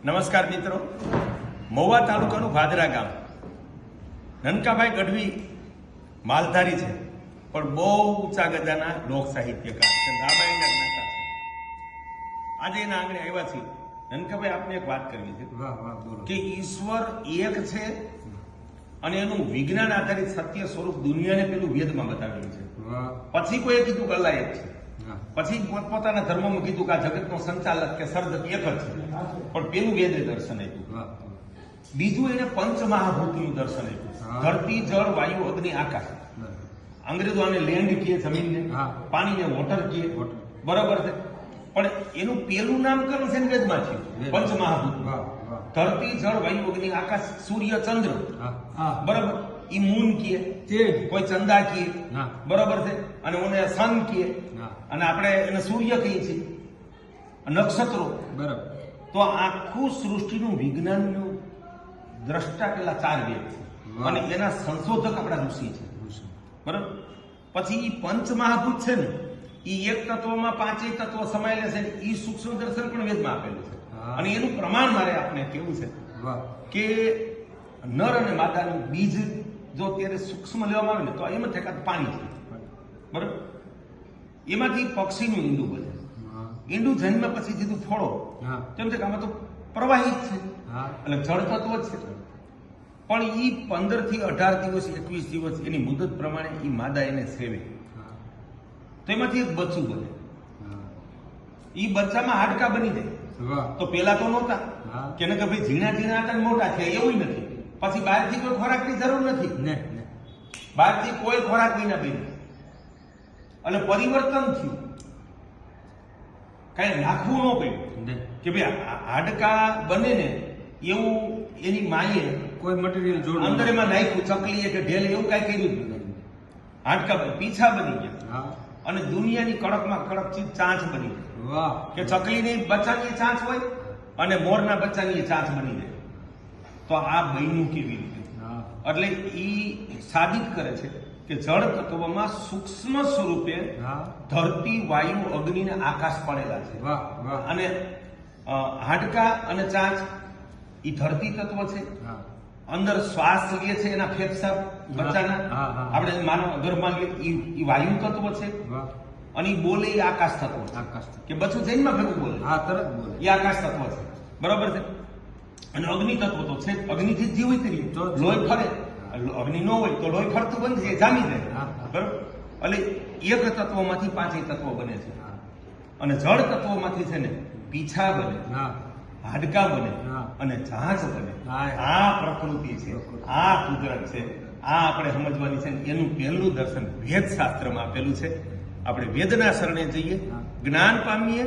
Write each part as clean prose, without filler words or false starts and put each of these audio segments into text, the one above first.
નમસ્કાર મિત્રો, મહુવા તાલુકાનું ભાદરા ગામ. નનકાભાઈ ગઢવી માલધારી છે, પણ બહુ ઊંચા ગજાના લોક સાહિત્યકાર છે, રામાયણના જ્ઞાતા છે. આજે એના આંગણે આવ્યા છીએ. નનકાભાઈ, આપને એક વાત કરવી છે કે ઈશ્વર એક છે અને એનું વિજ્ઞાન આધારિત સત્ય સ્વરૂપ દુનિયાને પેલું વેદમાં બતાવેલું છે. પછી કોઈ કીધું કે અલ્લાહ એક છે, પછી પોતાના ધર્મમાં કીધું કે આ જગતનો સંચાલક કે સર્જક એક જ છે, પણ પેલું વેદે દર્શન આપ્યું. બીજું એને પંચમહાભૂતનું દર્શન આપ્યું: ધરતી, જળ, વાયુ, અગ્નિ, આકાશ. અંગ્રેજો આને લેન્ડ કહે, જમીનને, પાણીને વોટર કહે, બરાબર છે. પણ એનું પેલું નામકરણ છે ને વેદમાં થયું, પંચમહાભૂત. ધરતી, જળ, વાયુ, અગ્નિ, આકાશ, સૂર્ય, ચંદ્ર, બરાબર. ઈ મૂન કીએ, કોઈ ચંદા કીએ, બરાબર છે, અને ઓને સન કીએ, અને આપણે એને સૂર્ય કહીએ છીએ, નક્ષત્રો, બરાબર. તો આખું સૃષ્ટિનું વિજ્ઞાનનું દ્રષ્ટા પેલા 4 વેદ છે, અને એના સંશોધક આપણા ઋષિ છે, બરાબર. પછી ઈ પંચમહાભૂત છે ને, ઈ એક તત્વમાં 5 તત્વો સમાયેલા છે. ઈ સૂક્ષ્મ દર્શન પણ વેદમાં આપેલું છે, અને એનું પ્રમાણ મારે આપણે કેવું છે કે નર અને માદાનું બીજ જો અત્યારે સૂક્ષ્મ લેવામાં આવે ને, તો એમાં થાય પાણી છે, બરાબર. એમાંથી પક્ષીનું ઈંડું બને. ઈંડું જન્મ પછી સીધું ફળો, તેમ છે કે આમાં તો પ્રવાહી જ છે, એટલે જળ તત્વ જ છે. પણ ઈ 15 થી 18 દિવસ 21 દિવસ એની મુદત પ્રમાણે ઈ માદા એને સેવે, તો એમાંથી એક બચ્ચું બને. ઈ બચ્ચામાં હાડકા બની જાય. તો પેલા તો નહોતા કે ભાઈ ઝીણા ઝીણા હતા મોટા થયા, એવું નથી. પછી બહારથી કોઈ ખોરાકની જરૂર નથી, બહારથી કોઈ ખોરાક વિના બન્યા, એટલે પરિવર્તન થયું. કઈ નાખવું ન પડ્યું કે ભાઈ હાડકા બને ને એવું એની માએ કોઈ મટીરિયલ જોડ અંદર એમાં નાખ્યું, ચકલીએ કે ઢેલે એવું કઈ કર્યું જ નથી. હાડકા પીછા બની ગયા, અને દુનિયાની કડકમાં કડક ચીજ ચાંચ બની ગઈ. કે ચકલીની બચ્ચાની ચાંચ હોય અને મોરના બચ્ચાની ચાંચ બની જાય. તો આ બન્યું કેવી રીતે? એટલે ઈ સાબિત કરે છે કે જળ તત્વમાં સૂક્ષ્મ સ્વરૂપે ધરતી, વાયુ, અગ્નિ ને આકાશ પડેલા છે. અને હાડકા અને ચાંચ ઈ ધરતી તત્વ છે. અંદર શ્વાસ લે છે એના ફેફસા બચ્ચાના, આપણે માનવ ગર્ભમાં લઈએ ઈ વાયુ તત્વ છે. અને ઈ બોલે ઈ આકાશ તત્વ છે, કે બચ્ચું જન્મ ભેગું બોલે, તરત બોલે, ઈ આકાશ તત્વ છે, બરાબર છે. અને અગ્નિ તત્વ તો છે, અગ્નિથી જીવિત રહે, લોહી ફરે. અગ્નિ ન હોય તો લોહી ફરતું બંધ છે, જામી જાય, બરાબર. એટલે એક તત્વમાંથી 5 તત્વો બને છે. અને જળ તત્વોમાંથી છે ને પીછા બને, હાડકા બને અને જહાજ બને. આ પ્રકૃતિ છે, આ કુદરત છે, આ આપણે સમજવાની છે. એનું પહેલું દર્શન વેદ શાસ્ત્રમાં આપેલું છે. આપણે વેદના શરણે જઈએ, જ્ઞાન પામીએ,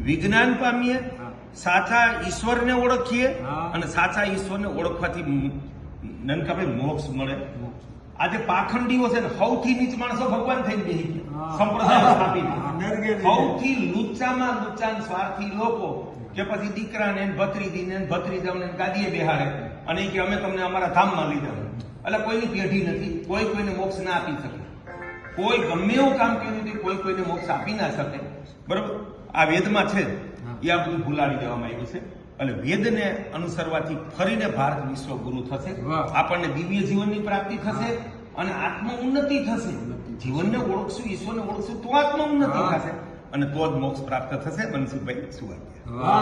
વિજ્ઞાન પામીએ, સાચા ઈશ્વરને ઓળખીએ, અને સાચા ઈશ્વરને ઓળખવાથી નનકાભાઈ મોક્ષ મળે. આજે પાખંડીઓ છે ને, સૌથી નીચ માણસો ભગવાન થઈને બેસી ગયા, સંપ્રદાય સ્થાપીને. સૌથી લુચ્ચામાં લુચ્ચા સ્વાર્થી લોકો કે પછી દીકરાને ભત્રીજીને ભત્રીજાઓને ગાદીએ બેહાડે અને કે અમે તમને અમારા ધામમાં લીધા. એટલે કોઈની પેઢી નથી, કોઈ કોઈને મોક્ષ ના આપી શકે. કોઈ ગમે એવું કામ કર્યું હતું, કોઈ કોઈને મોક્ષ આપી ના શકે, બરોબર. આ વેદમાં છે, એ આ બધું ભૂલાડી દેવામાં આવ્યું છે. એટલે વેદને અનુસરવાથી ફરીને ભારત વિશ્વ ગુરુ થશે, આપણને દિવ્ય જીવનની પ્રાપ્તિ થશે અને આત્મ ઉન્નતિ થશે. જીવનને ઓળખશું, ઈશ્વરને ઓળખશું તો આત્મ ઉન્નતિ થશે, અને તો જ મોક્ષ પ્રાપ્ત થશે. મનસુખભાઈ, સુવાગ્યા.